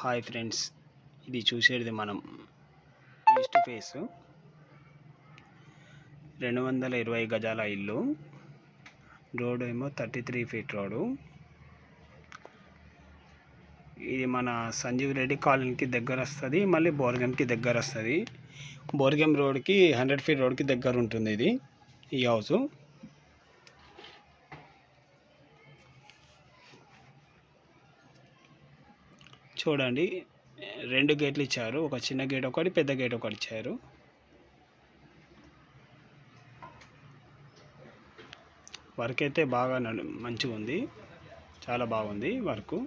Hi friends, ఇది చూసేది మనం ఈస్ట్ ఫేస్ 220 గజాల ఇల్లు. రోడ్ ఏమో 33 ఫీట్ రోడ్డు. ఇది మన సంజీవ్ రెడ్డి కాలనీకి దగ్గర వస్తుంది, మళ్ళీ బోర్గంకి దగ్గర వస్తుంది. బోర్గం రోడ్కి 100 ఫీట్ రోడ్కి దగ్గర ఉంటుంది ఇది ఈ హౌస్. చూడండి, 2 గేట్లు ఇచ్చారు. ఒక చిన్న గేట్ ఒకటి, పెద్ద గేట్ ఒకటి ఇచ్చారు. వర్క్ అయితే బాగా మంచిగా ఉంది, చాలా బాగుంది వర్క్.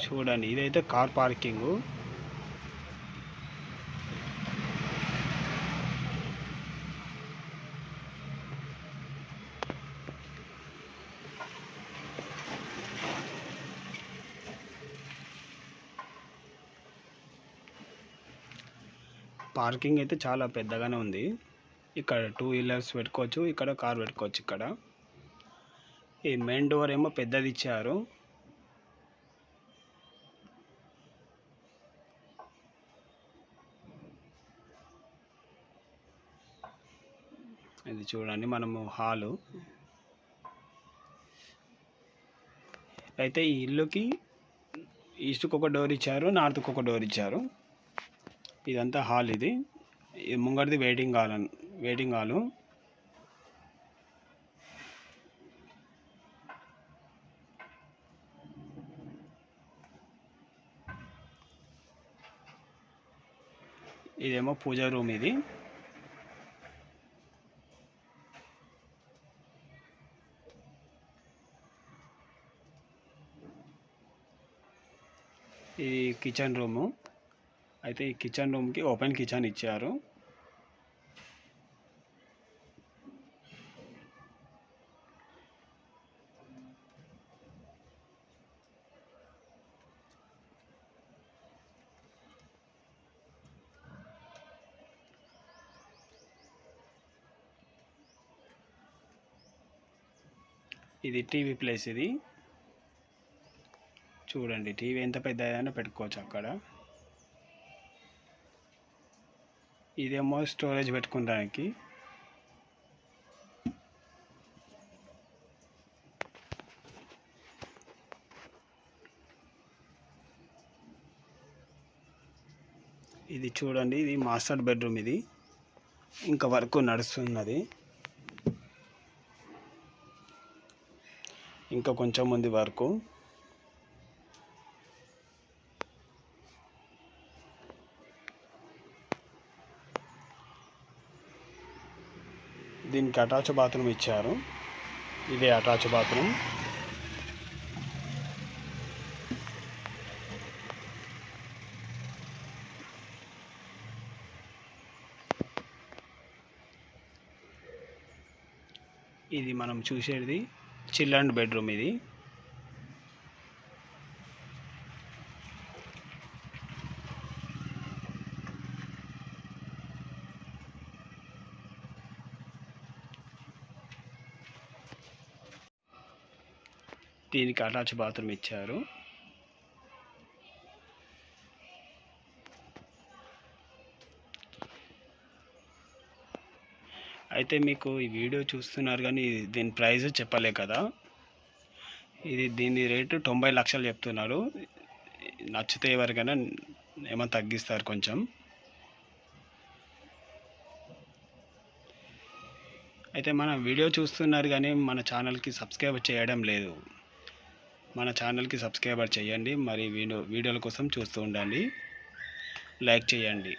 చూడండి, ఇదైతే కార్ పార్కింగ్. పార్కింగ్ అయితే చాలా పెద్దగానే ఉంది. ఇక్కడ 2 వీలర్స్ పెట్టుకోవచ్చు, ఇక్కడ కార్ పెట్టుకోవచ్చు. ఇక్కడ ఈ మెయిన్ డోర్ ఏమో పెద్దది ఇచ్చారు. ఇది చూడండి, మనము హాలు. అయితే ఈ ఇల్లుకి ఈస్ట్కి ఒక డోర్ ఇచ్చారు, నార్త్కి ఒక డోర్ ఇచ్చారు. ఇదంతా హాల్. ఇది ముంగడిది వెయిటింగ్ హాలు. ఇదేమో పూజ రూమ్. ఇది కిచెన్ రూము. అయితే ఈ కిచెన్ రూమ్కి ఓపెన్ కిచెన్ ఇచ్చారు. ఇది టీవీ ప్లేస్. ఇది చూడండి, టీవీ ఎంత పెద్దదైనా పెట్టుకోవచ్చు అక్కడ. ఇదేమో స్టోరేజ్ పెట్టుకోవడానికి. ఇది చూడండి, ఇది మాస్టర్ బెడ్రూమ్. ఇది ఇంకా వర్క్ నడుస్తున్నది, ఇంకా కొంచెం ఉంది వర్క్. దీనికి అటాచ్ బాత్రూమ్ ఇచ్చారు. ఇదే అటాచ్ బాత్రూమ్. ఇది మనం చూసేది చిల్డ్రన్ బెడ్రూమ్. ఇది దీనికి అటాచ్ బాత్రూమ్ ఇచ్చారు. అయితే మీకు ఈ వీడియో చూస్తున్నారు కానీ దీని ప్రైస్ చెప్పలే కదా. దీని రేటు 90 లక్షలు చెప్తున్నారు. నచ్చితే ఎవరికైనా ఏమైనా తగ్గిస్తారు కొంచెం. అయితే మన వీడియో చూస్తున్నారు కానీ మన ఛానల్కి సబ్స్క్రైబ్ చేయడం లేదు. మన ఛానల్కి సబ్స్క్రైబర్ చేయండి. మరి వీడియోల కోసం చూస్తూ ఉండండి. లైక్ చేయండి.